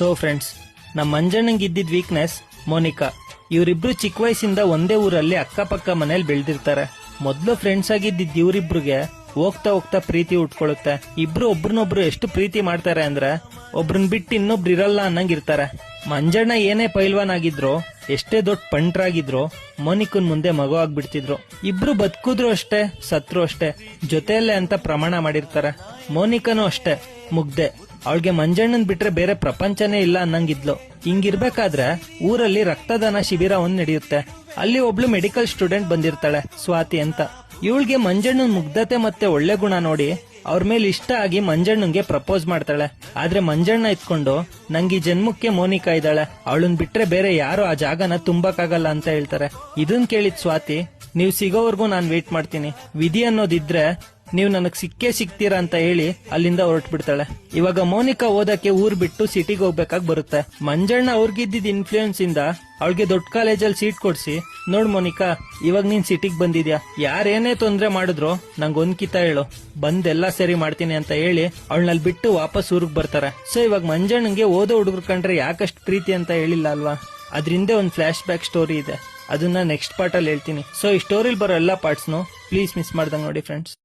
So friends, ನಮ್ಮ ಮಂಜಣ್ಣಂಗೆ ಇದ್ದಿದ್ weakness Monika. ಇವರಿಬ್ರು ಚಿಕ್ಕ ವಯಸ್ಸಿಂದ ಒಂದೇ ಊರಲ್ಲಿ ಅಕ್ಕಪಕ್ಕ ಮನೇಲಿ ಬೆಳೆದಿರ್ತಾರೆ. ಮೊದ್ಲು ಫ್ರೆಂಡ್ಸ್ ಆಗಿದ್ದಿದ್ ಇವರಿಬ್ರಿಗೆ ಹೋಗ್ತಾ ಹೋಗ್ತಾ ಪ್ರೀತಿ ಉಟ್ಕೊಳ್ಳುತ್ತೆ. ಇಬ್ರು ಒಬ್ರನ್ನೊಬ್ರು ಎಷ್ಟು ಪ್ರೀತಿ ಮಾಡ್ತಾರೆ ಅಂದ್ರೆ ಒಬ್ರನ್ ಬಿಟ್ಟು ಇನ್ನೊಬ್ರು ಇರಲ್ಲ ಅನ್ನಂಗಿರ್ತಾರೆ. ಮಂಜಣ್ಣ ಏನೇ ಪೈಲ್ವಾನ್ ಆಗಿದ್ರು, ಎಷ್ಟೇ ದೊಡ್ಡ ಪಂಟ್ರಾಗಿದ್ರು, ಮೋನಿಕನ್ ಮುಂದೆ ಮಗು ಆಗ್ಬಿಡ್ತಿದ್ರು. ಇಬ್ರು ಬದುಕಿದ್ರು ಅಷ್ಟೇ, ಸತ್ರು ಅಷ್ಟೇ, ಜೊತೆಯಲ್ಲೇ ಅಂತ ಪ್ರಮಾಣ ಮಾಡಿರ್ತಾರೆ. ಮೋನಿಕನು ಅಷ್ಟೇ, ಮುಗ್ದೆ. ಅವಳಿಗೆ ಮಂಜಣ್ಣನ್ ಬಿಟ್ರೆ ಬೇರೆ ಪ್ರಪಂಚನೇ ಇಲ್ಲ ಅನ್ನಂಗಿದ್ಲು. ಹಿಂಗಿರ್ಬೇಕಾದ್ರೆ ಊರಲ್ಲಿ ರಕ್ತದಾನ ಶಿಬಿರ ಒಂದ್ ನಡೆಯುತ್ತೆ. ಅಲ್ಲಿ ಒಬ್ಳು ಮೆಡಿಕಲ್ ಸ್ಟೂಡೆಂಟ್ ಬಂದಿರ್ತಾಳೆ, ಸ್ವಾತಿ ಅಂತ. ಇವಳಿಗೆ ಮಂಜಣ್ಣನ್ ಮುಗ್ಧತೆ ಮತ್ತೆ ಒಳ್ಳೆ ಗುಣ ನೋಡಿ ಅವ್ರ ಮೇಲೆ ಇಷ್ಟ ಆಗಿ ಮಂಜಣ್ಣನ್ಗೆ ಪ್ರಪೋಸ್ ಮಾಡ್ತಾಳೆ. ಆದ್ರೆ ಮಂಜಣ್ಣ ಇತ್ಕೊಂಡು, ನಂಗೆ ಈ ಜನ್ಮಕ್ಕೆ ಮೋನಿಕಾ ಇದ್ದಾಳೆ, ಅವಳನ್ ಬಿಟ್ರೆ ಬೇರೆ ಯಾರು ಆ ಜಾಗನ ತುಂಬಕ್ಕಾಗಲ್ಲ ಅಂತ ಹೇಳ್ತಾರೆ. ಇದನ್ ಕೇಳಿದ್ ಸ್ವಾತಿ, ನೀವ್ ಸಿಗೋವರ್ಗೂ ನಾನ್ ವೇಟ್ ಮಾಡ್ತೀನಿ, ವಿಧಿ ಅನ್ನೋದಿದ್ರೆ ನೀವ್ ನನಗ್ ಸಿಕ್ಕೇ ಸಿಗ್ತೀರಾ ಅಂತ ಹೇಳಿ ಅಲ್ಲಿಂದ ಹೊರಟು ಬಿಡ್ತಾಳೆ. ಇವಾಗ ಮೋನಿಕಾ ಓದಕ್ಕೆ ಊರ್ ಬಿಟ್ಟು ಸಿಟಿಗೆ ಹೋಗ್ಬೇಕಾಗ್ ಬರುತ್ತೆ. ಮಂಜಣ್ಣ ಅವ್ರಿಗಿದ್ದಿದ್ ಇನ್ಫ್ಲೂಯೆನ್ಸ್ ಇಂದ ಅವಳಿಗೆ ದೊಡ್ಡ ಕಾಲೇಜಲ್ಲಿ ಸೀಟ್ ಕೊಡ್ಸಿ, ನೋಡ್ ಮೋನಿಕಾ, ಇವಾಗ ನೀನ್ ಸಿಟಿಗ್ ಬಂದಿದ್ಯಾ, ಯಾರೇನೇ ತೊಂದ್ರೆ ಮಾಡಿದ್ರು ನಂಗ್ ಒಂದ್ಕಿತ ಹೇಳು, ಬಂದೆಲ್ಲಾ ಸರಿ ಮಾಡ್ತೀನಿ ಅಂತ ಹೇಳಿ ಅವಳನ್ನಲ್ಲಿ ಬಿಟ್ಟು ವಾಪಸ್ ಊರಿಗೆ ಬರ್ತಾರೆ. ಸೊ ಇವಾಗ ಮಂಜಣ್ಣಂಗೆ ಓದೋ ಹುಡುಗರು ಕಂಡ್ರೆ ಯಾಕಷ್ಟು ಪ್ರೀತಿ ಅಂತ ಹೇಳಿಲ್ಲ ಅಲ್ವಾ? ಅದ್ರಿಂದ ಒಂದ್ ಫ್ಲಾಶ್ ಬ್ಯಾಕ್ ಸ್ಟೋರಿ ಇದೆ, ಅದನ್ನ ನೆಕ್ಸ್ಟ್ ಪಾರ್ಟ್ ಅಲ್ಲಿ ಹೇಳ್ತೀನಿ. ಸೊ ಈ ಸ್ಟೋರಿಲ್ ಬರೋ ಎಲ್ಲಾ ಪಾರ್ಟ್ಸ್ನು ಪ್ಲೀಸ್ ಮಿಸ್ ಮಾಡ್ದಂಗ್ ನೋಡಿ ಫ್ರೆಂಡ್ಸ್.